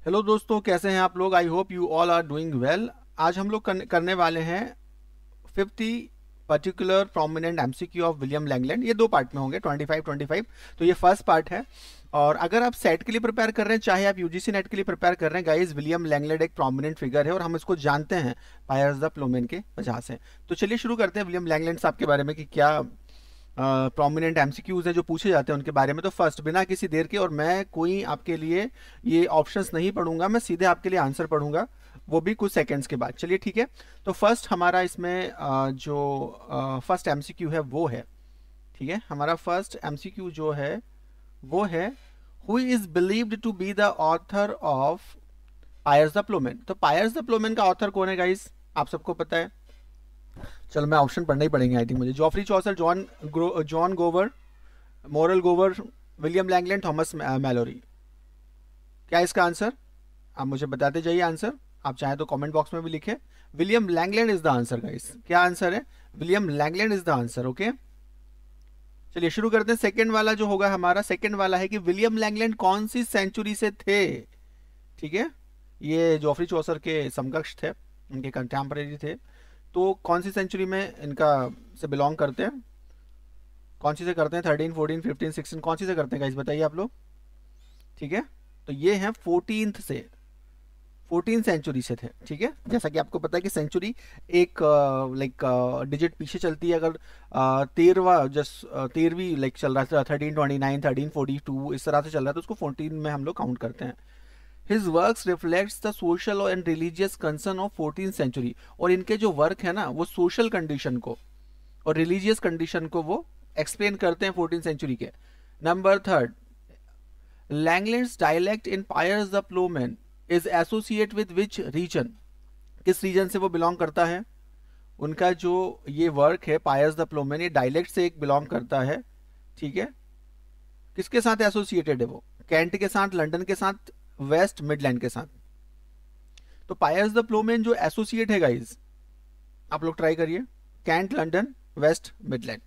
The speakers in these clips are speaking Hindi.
हेलो दोस्तों, कैसे हैं आप लोग। I hope you all are doing well. आज हम लोग करने वाले हैं 50 particular prominent MCQ of William Langland. ये दो पार्ट में होंगे, 25-25। तो ये फर्स्ट पार्ट है। और अगर आप सेट के लिए प्रिपेयर कर रहे हैं, चाहे आप यूजीसी नेट के लिए प्रिपेयर कर रहे हैं, गाइस विलियम लैंगलैंड एक प्रोमिनेंट फिगर है और हम इसको जानते हैं पायर्स द प्लोमेन के वजह से। तो चलिए शुरू करते हैं विलियम लैंगलैंड साहब के बारे में कि क्या प्रोमिनेंट एमसीक्यूज है जो पूछे जाते हैं उनके बारे में। तो फर्स्ट, बिना किसी देर के, और मैं कोई आपके लिए ये ऑप्शंस नहीं पढ़ूंगा, मैं सीधे आपके लिए आंसर पढ़ूंगा, वो भी कुछ सेकंड्स के बाद। चलिए ठीक है। तो फर्स्ट हमारा इसमें जो फर्स्ट एमसीक्यू है वो है, ठीक है, हमारा फर्स्ट एमसीक्यू जो है वो है, who is believed to be the author of Piers the ploughman. तो पायर्स द प्लोमेन का ऑथर कौन है गाइस, आप सबको पता है। चलो मैं ऑप्शन पढ़ना ही पड़ेंगे आई थिंक मुझे। जॉफरी चौसर, जॉन गोवर, मोरल गोवर, विलियम लैंगलैंड, थॉमस मैलोरी। क्या इसका आंसर, आप मुझे बताते जाइए आंसर। आप चाहें तो कमेंट बॉक्स में भी लिखें। William Langland is the answer guys. क्या आंसर है, William Langland is the answer. Okay, चलिए शुरू करते हैं। सेकंड वाला जो होगा हमारा, सेकंड वाला है कि विलियम लैंगलैंड कौन सी सेंचुरी से थे। ठीक है, ये जॉफरी चौसर के समकक्ष थे, उनके कंटेम्परेरी थे। तो कौन सी सेंचुरी में इनका से बिलोंग करते हैं, कौन सी से करते हैं, 13, 14, 15, 16, कौन सी से करते हैं गाइस, बताइए आप लोग। ठीक है, तो ये हैं 14th से, 14 सेंचुरी से थे। ठीक है, जैसा कि आपको पता है कि सेंचुरी एक लाइक डिजिट पीछे चलती है। अगर 13वीं लाइक चल रहा था, 1329, 1342 इस तरह से चल रहा था, तो उसको 14 में हम लोग काउंट करते हैं। His works reflects the social and religious concern of 14th century। और इनके जो वर्क है ना, वो सोशल कंडीशन को और रिलीजियस कंडीशन को वो एक्सप्लेन करते हैं 14th सेंचुरी के। Number third, Langland's dialect in Piers the ploughman is associate with which region. किस रीजन से वो बिलोंग करता है, उनका जो ये वर्क है पायर्स द प्लोमेन, ये डायलेक्ट से एक बिलोंग करता है। ठीक है, किसके साथ एसोसिएटेड है वो, कैंट के साथ, लंदन के साथ, वेस्ट मिडलैंड के साथ। तो पायर्स द प्लोमेन जो एसोसिएट है गाइज, आप लोग ट्राई करिए, कैंट, लंदन, वेस्ट मिडलैंड।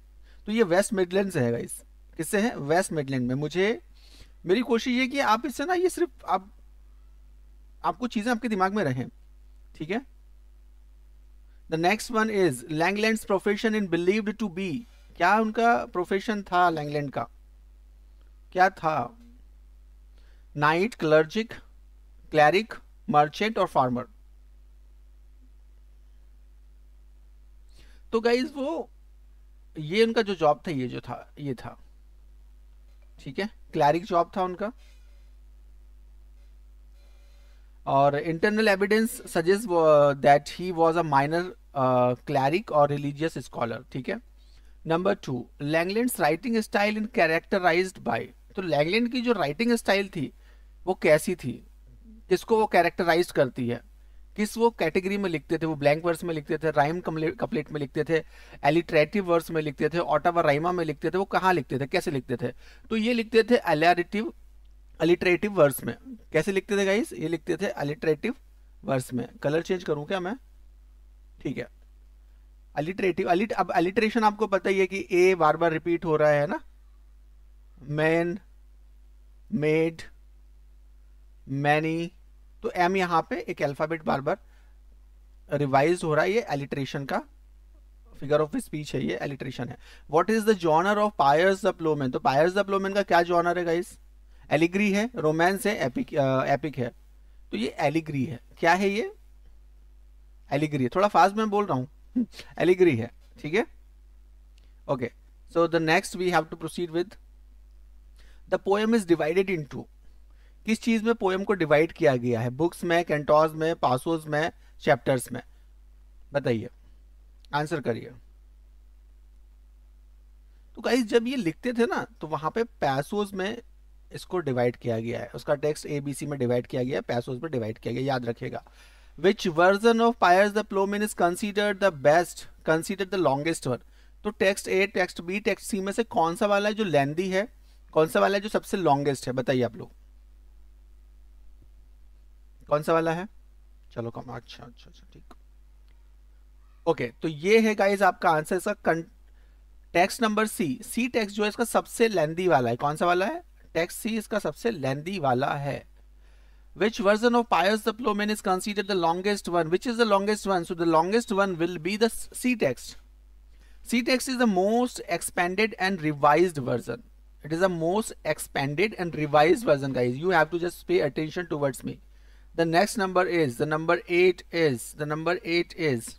तो ये वेस्ट मिडलैंड से है गाइज। किससे है, वेस्ट मिडलैंड में। मुझे मेरी कोशिश ये कि आप इससे ना, ये सिर्फ आपको चीजें आपके दिमाग में रहें। ठीक है, the next one is Langland's profession in believed to be. क्या उनका प्रोफेशन था लैंगलैंड का, क्या था, नाइट, क्लर्जिक, क्लैरिक, मर्चेंट और फार्मर। तो गाइज वो, ये उनका जो जॉब था, ये जो था ये था, ठीक है, क्लैरिक जॉब था उनका। और internal evidence suggest that he was a minor cleric और रिलीजियस स्कॉलर। ठीक है, number two, Langland's writing style in characterized by. तो लैंगलैंड की जो राइटिंग स्टाइल थी वो कैसी थी, किसको वो कैरेक्टराइज करती है, किस वो कैटेगरी में लिखते थे। वो ब्लैंक वर्स में लिखते थे, राइम कपलेट में लिखते थे, एलिट्रेटिव वर्स में लिखते थे, ऑटावा राइमा में लिखते थे। वो कहाँ लिखते थे, कैसे लिखते थे, तो ये लिखते थे अलिटरेटिव वर्स में। कैसे लिखते थे गाइस, ये लिखते थे अलिटरेटिव वर्स में। कलर चेंज करूं क्या मैं, ठीक है, अलिटरेटिव, अब अलिटरेशन आपको पता ही है कि ए बार बार रिपीट हो रहा है ना, मैन, मेड, मैनी। तो एम यहाँ पे एक अल्फाबेट बार बार रिवाइज हो रहा है, ये एलिट्रेशन का फिगर ऑफ स्पीच है, ये एलिट्रेशन है। What is the genre of Piers the ploughman. तो पायर्स द प्लोमेन का क्या जॉनर है गाइस, एलिग्री है, रोमांस है, एपिक है। तो ये एलिग्री है। क्या है ये, एलिग्री है। थोड़ा फास्ट में बोल रहा हूँ एलिग्री है। ठीक है, okay. So the next we have to proceed with the poem is divided into. किस चीज में पोएम को डिवाइड किया गया है, बुक्स में, कैंटोज में, पासोज में, चैप्टर्स में, बताइए, आंसर करिए। तो गाइस जब ये लिखते थे ना, तो वहां पे पैसोज में इसको डिवाइड किया गया है, उसका टेक्स्ट ABC में डिवाइड किया गया है, पैसोज में डिवाइड किया गया, याद रखिएगा। Which version of Piers the ploughman is considered the best, considered the longest one. तो text A, text B, text C में से कौन सा वाला है जो लेंदी है, कौन सा वाला है जो सबसे लॉन्गेस्ट है, बताइए आप लोग, कौन सा वाला है। चलो कम, अच्छा अच्छा अच्छा, ठीक, ओके। तो ये है गाइस आपका आंसर, इसका टेक्स्ट नंबर सी टेक्स्ट जो है इसका सबसे लेंदी वाला है। कौन सा वाला है, टेक्स्ट C इसका सबसे लेंदी वाला है। Which version of Pius the Plowman is considered the longest one? Which is the longest one? So the longest one will be the C text. C text is the most expanded and revised version. It is the most expanded and revised version, guys. You have to just pay attention towards me. The next number is, the number 8 is,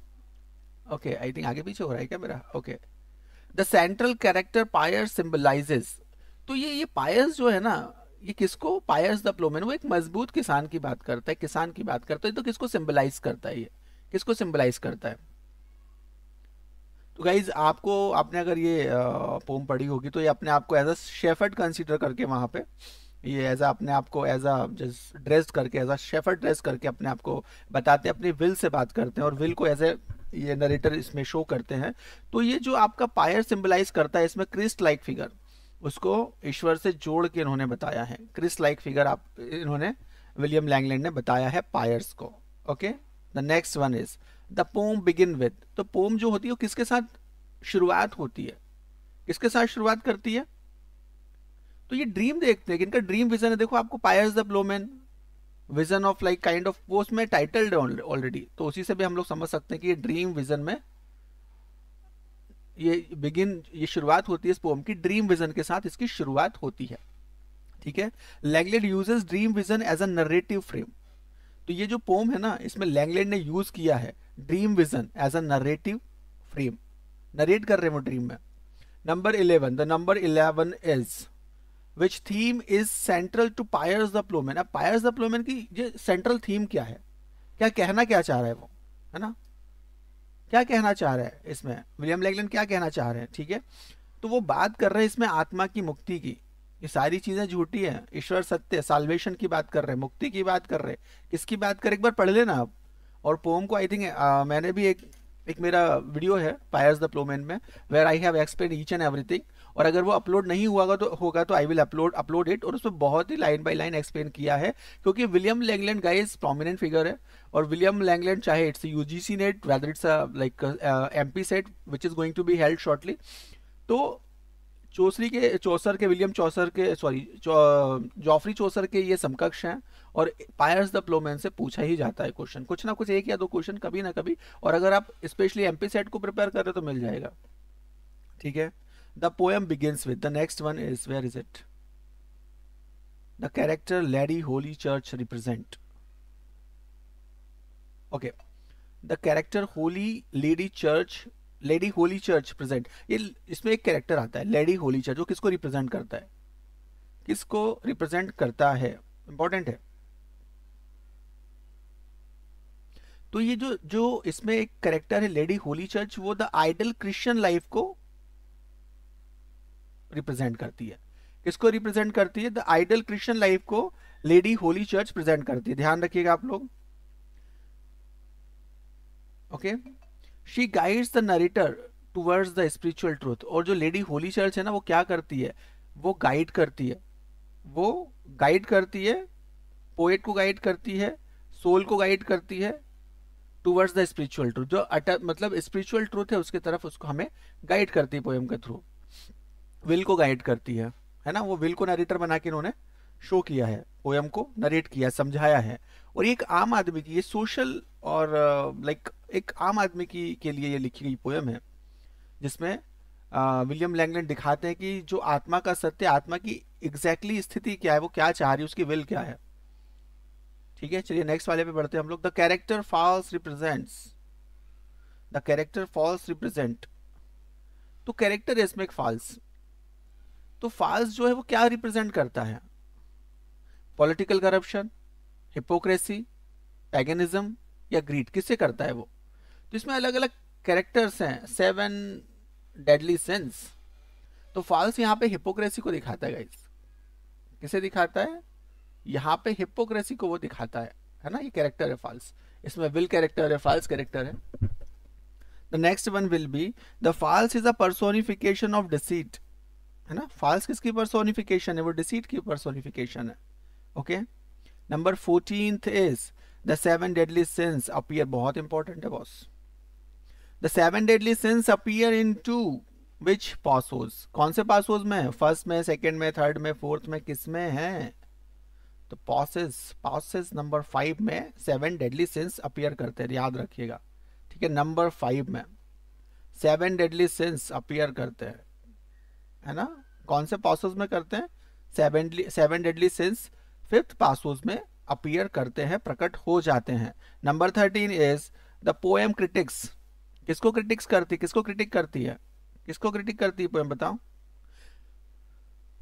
okay, I think आगे पीछे हो रहा है क्या मेरा? Okay. The central character Pius symbolizes. तो ये Pius जो है ना, ये किसको, Pius the Plowman, वो एक मजबूत किसान की बात करता है, किसान की बात करता है, तो किसको सिंबलाइज करता है, ये किसको सिंबलाइज करता है? तो गाइज आपने अगर ये पोम पढ़ी होगी तो ये अपने आप को एज अ शेफर्ड कंसीडर करके वहाँ पे ये एज अपने आप को एज अ जस्ट ड्रेस करके, एज अ शेफर्ड ड्रेस करके अपने आप को बताते हैं, अपनी विल से बात करते हैं और विल को एज ए ये नरेटर इसमें शो करते हैं। तो ये जो आपका पायर सिंबलाइज करता है इसमें क्रिस्ट लाइक फिगर, उसको ईश्वर से जोड़ के इन्होंने बताया है, क्रिस्ट लाइक फिगर इन्होंने विलियम लैंगलैंड ने बताया है पायर्स को। Okay, the next one is the pome begin with. तो पोम जो होती है वो किसके साथ शुरुआत होती है, किसके साथ शुरुआत करती है? तो ये ड्रीम देखते हैं कि इनका ड्रीम विजन है। देखो आपको pierce the Plowman, vision of like kind of, वो उसमें टाइटल्ड ऑलरेडी, तो उसी से भी हम लोग समझ सकते हैं कि ये ड्रीम विजन में ये शुरुआत होती है इस पोम की, ड्रीम विजन के साथ इसकी शुरुआत होती है। ठीक है, Langland uses dream vision as a narrative frame. तो ये जो पोम है ना, इसमें लैंगलैंड ने यूज किया है dream vision as a narrative frame, narrate कर रहे हैं वो ड्रीम में। Number 11, the number 11 is which theme is central to Piers the Plowman. अब पायर्स द प्लोमैन की ये सेंट्रल थीम क्या है, क्या कहना क्या चाह रहा है वो, है ना, क्या कहना चाह रहा है इसमें विलियम लैंगलैंड, क्या कहना चाह रहे हैं? ठीक है, तो वो बात कर रहे हैं इसमें आत्मा की मुक्ति की। ये सारी चीजें झूठी हैं, ईश्वर सत्य, साल्वेशन की बात कर रहे हैं, मुक्ति की बात कर रहे हैं, किसकी बात कर, एक बार पढ़ लेना आप। और पोम को आई थिंक मैंने भी एक मेरा वीडियो है पायर्स द प्लोमैन में, where I have explain each and everything, और अगर वो अपलोड नहीं होगा तो आई विल अपलोड इट, और उसमें बहुत ही लाइन बाय लाइन एक्सप्लेन किया है। क्योंकि William Langland guys prominent figure है, और विलियम लैंगलैंड चाहे it's UGC NET, whether it's like MP SET which is going to be held shortly, तो विलियम चौसर के जॉफरी चौसर के ये समकक्ष हैं, और पायर्स द प्लोमैन से पूछा ही जाता है क्वेश्चन, कुछ ना कुछ, एक या दो क्वेश्चन कभी ना कभी, और अगर आप स्पेशली एमपी सेट को प्रिपेयर कर रहे हो तो मिल जाएगा। ठीक है, the poem begins with, the next one is, where is it, the character lady holy church represent. Okay, the character lady holy church present, ये इसमें एक कैरेक्टर आता है लेडी होली चर्च, जो किसको रिप्रेजेंट करता है, किसको रिप्रेजेंट करता है, इंपॉर्टेंट है। तो ये जो इसमें एक कैरेक्टर है लेडी होली चर्च, वो द आइडल क्रिश्चियन लाइफ को रिप्रेजेंट करती है। किसको रिप्रेजेंट करती है? द आइडल क्रिश्चियन लाइफ को लेडी होली चर्च प्रेजेंट करती है, ध्यान रखिएगा आप लोग। Okay, she guides the narrator towards the spiritual truth. और जो लेडी होली चर्च है ना, वो क्या करती है, वो गाइड करती है, पोएट को गाइड करती है, सोल को गाइड करती है टुवर्ड्स द स्पिरिचुअल ट्रूथ, जो मतलब स्पिरिचुअल ट्रूथ है उसके तरफ, उसको हमें गाइड करती है पोएम के थ्रू। विल को गाइड करती है ना, वो विल को नरेटर बना के इन्होंने शो किया है, पोएम को नरेट किया, समझाया है। और एक आम आदमी की, ये सोशल और लाइक एक आम आदमी की के लिए ये लिखी गई पोएम है, जिसमें विलियम लैंगलैंड दिखाते हैं कि जो आत्मा का सत्य, आत्मा की एग्जैक्टली स्थिति क्या है, वो क्या चाह रही है, उसकी विल क्या है। ठीक है, चलिए नेक्स्ट वाले पे बढ़ते हैं हम लोग। द कैरेक्टर फॉल्स रिप्रेजेंट, तो कैरेक्टर है इसमें एक फॉल्स, तो फॉल्स जो है वो क्या रिप्रेजेंट करता है? पॉलिटिकल करप्शन, हिपोक्रेसी, पैगनिज्म या ग्रीड, किससे करता है वो? तो इसमें अलग अलग कैरेक्टर्स हैं, 7 डेडली सिंस। तो फॉल्स यहाँ पे हिपोक्रेसी को दिखाता है गाइस, किसे दिखाता है? यहाँ पे हिपोक्रेसी को वो दिखाता है ना, ये कैरेक्टर है फॉल्स, इसमें विल कैरेक्टर है, फॉल्स कैरेक्टर है। The next one will be the false is a personification of deceit, है ना, फॉल्स किसकी पर्सोनिफिकेशन है? वो डिसीट की पर्सोनिफिकेशन है। Okay, number 14th is the 7 deadly sins appear, बहुत इंपॉर्टेंट है boss. The 7 deadly sins appear in to which passus, कौन से पासोज में? फर्स्ट में, सेकंड में, थर्ड में, फोर्थ में, किस में है? तो पॉसेस नंबर 5 में 7 डेडली सिंस अपीयर करते हैं, याद रखिएगा, ठीक है। नंबर 5 में 7 डेडली सिंस अपीयर करते हैं, है ना। कौन से पासोस में करते हैं? 7 डेडली सिंस 5th पासोस में अपीयर करते हैं, प्रकट हो जाते हैं। Number 13 is the poem critics. किसको क्रिटिक्स करती, किसको क्रिटिक करती है, किसको क्रिटिक करती है पोएम, बताओ?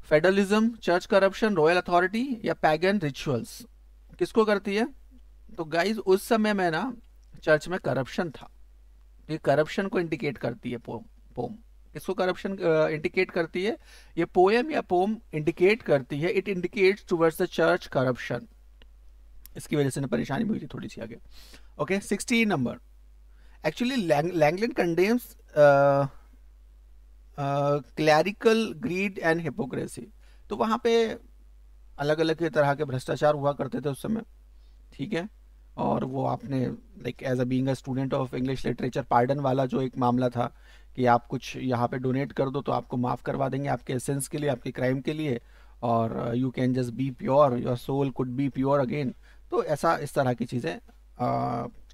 Federalism, church corruption, royal authority या पैगन रिचुअल्स, किसको करती है? तो गाइज उस समय में ना चर्च में करप्शन था, ये करप्शन को इंडिकेट करती है पोम। किसको करप्शन इंडिकेट करती है? ये पोएम या पोम इंडिकेट करती है, it indicates towards the church corruption. इसकी वजह से ना परेशानी हुई थी थोड़ी सी आगे। Okay, 16 number, actually Langland condemns clerical grid and hypocrisy. तो वहां पे अलग अलग तरह के भ्रष्टाचार हुआ करते थे उस समय, ठीक है। और वो आपने like as a being a student of English literature, pardon वाला जो एक मामला था कि आप कुछ यहाँ पे डोनेट कर दो तो आपको माफ़ करवा देंगे आपके एसेंस के लिए, आपके क्राइम के लिए, और you can just be pure, your soul could be pure again. तो ऐसा इस तरह की चीज़ें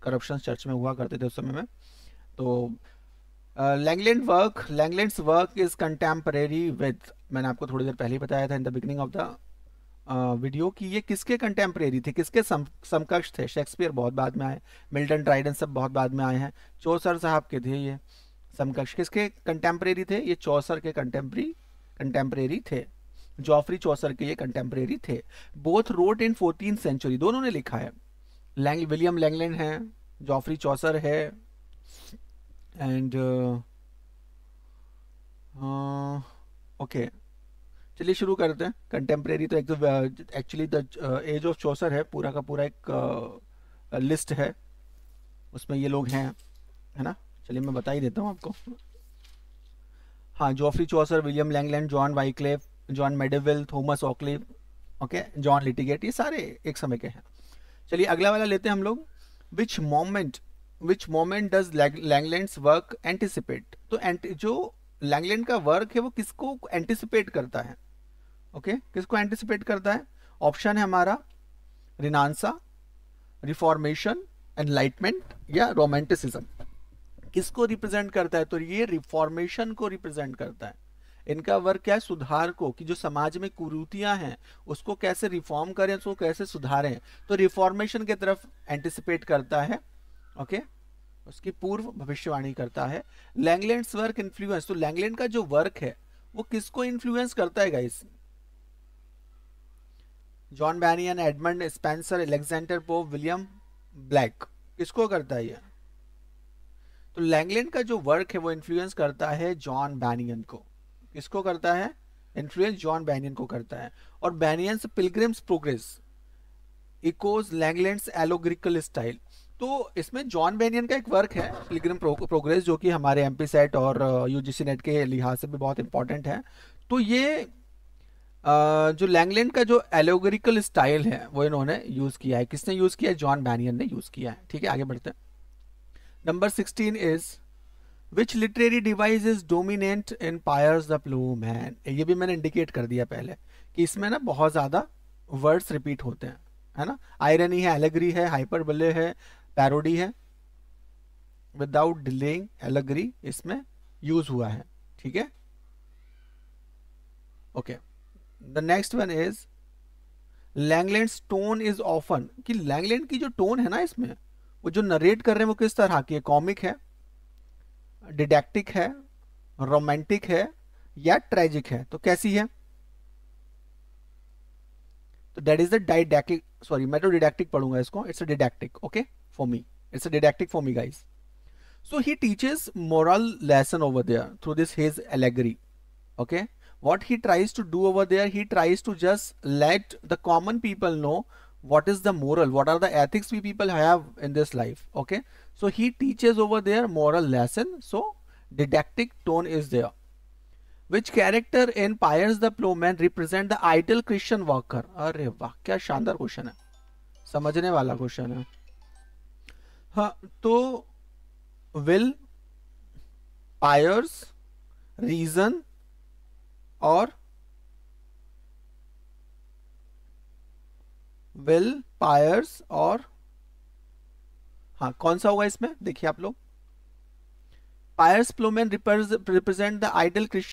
करप्शन चर्च में हुआ करते थे उस समय में। तो लैंगलैंड्स वर्क इज कंटेम्परेरी विद, मैंने आपको थोड़ी देर पहले ही बताया था in the beginning of the video कि ये किसके कंटेम्परेरी थे, किसके समकक्ष थे। शेक्सपियर बहुत बाद में आए, मिल्टन, ड्राइडन सब बहुत बाद में आए हैं। चौसर साहब के थे ये समकक्ष। किसके कंटेम्परेरी थे? ये चौसर के कंटेम्परेरी थे, जॉफरी चौसर के ये कंटेम्परेरी थे। Both wrote in 14th century, दोनों ने लिखा है। विलियम लैंगलैंड है, जॉफरी चौसर है, एंड ओके चलिए शुरू करते हैं। कंटेम्परेरी तो actually the age of Chaucer है, पूरा का पूरा एक लिस्ट है, उसमें ये लोग हैं, है ना। चलिए मैं बता ही देता हूँ आपको। हाँ, Geoffrey Chaucer, William Langland, John Wycliffe, John Mandeville, Thomas Occleve, okay, John Lydgate, ये सारे एक समय के हैं। चलिए अगला वाला लेते हैं हम लोग। विच मोमेंट डज लैंगलैंड्स वर्क एंटिसिपेट? तो जो लैंगलैंड का वर्क है वो किसको एंटिसिपेट करता है? ओके, किसको एंटिसिपेट करता है? ऑप्शन है हमारा रिनांसा, रिफॉर्मेशन, एनलाइटमेंट या रोमांटिसिज्म। किसको रिप्रेजेंट करता है? तो ये रिफॉर्मेशन को रिप्रेजेंट करता है। इनका वर्क क्या है? सुधार को, कि जो समाज में कुरीतियां हैं उसको कैसे रिफॉर्म करें, उसको कैसे सुधारें। तो रिफॉर्मेशन की तरफ एंटिसिपेट करता है, ओके, उसकी पूर्व भविष्यवाणी करता है। लैंगलैंड्स वर्क इन्फ्लुएंस, तो लैंगलैंड का जो वर्क है वो किसको इन्फ्लुएंस करता है guys? John banyan, Edmund Spenser, Alexander pope, William black, किसको करता है ये? तो लैंगलैंड का जो वर्क है वो इन्फ्लुएंस करता है जॉन बैनियन को। किसको करता है? इन्फ्लुएंस जॉन बैनियन को करता है। और बैनियंस पिलग्रिम्स प्रोग्रेस इकोज लैंगलैंड्स एलोग्रिकल स्टाइल। तो इसमें जॉन बैनियन का एक वर्क है पिलग्रिम प्रोग्रेस, जो कि हमारे एमपी सेट और यूजीसी नेट के लिहाज से भी बहुत इंपॉर्टेंट है। तो ये जो लैंगलैंड का जो एलोगरिकल स्टाइल है वो इन्होंने यूज किया है। किसने यूज किया है? जॉन बैनियन ने यूज किया है। ठीक है, आगे बढ़ते हैं। Number 16 is which literary device is dominant in Piers the ploughman? ये भी मैंने इंडिकेट कर दिया पहले कि इसमें ना बहुत ज्यादा वर्ड्स रिपीट होते हैं, है ना। आयरनी है, एलेगरी है, हाइपरबोले है, पैरोडी है। विदाउट डिलेइंग एलेगरी इसमें यूज हुआ है, ठीक है, okay. The next one is Langland's tone is often, कि लैंगलैंड की जो टोन है ना इसमें, वो जो नरेट कर रहे हैं वो किस तरह की है? कॉमिक है, डिडैक्टिक है, रोमांटिक है या ट्रेजिक है? तो कैसी है? तो that is the didactic, sorry मैं तो डिडैक्टिक पढ़ूंगा इसको, it's a didactic, okay, for me it's a didactic for me guys. So he teaches moral lesson over there through this his allegory, okay. What he tries to do over there, he tries to just let the common people know what is the moral, what are the ethics we people have in this life, okay. So he teaches over there moral lesson, so didactic tone is there. Which character in Piers the Plowman represent the ideal Christian worker? अरे वाह, क्या शानदार क्वेश्चन है, समझने वाला क्वेश्चन है। हाँ, तो विल, पायर्स, रीजन और विल पायर्स और हाँ कौन सा होगा इसमें, देखिए आप लोग, पायर्स प्लोमेन रिप्रेजेंट द आइडल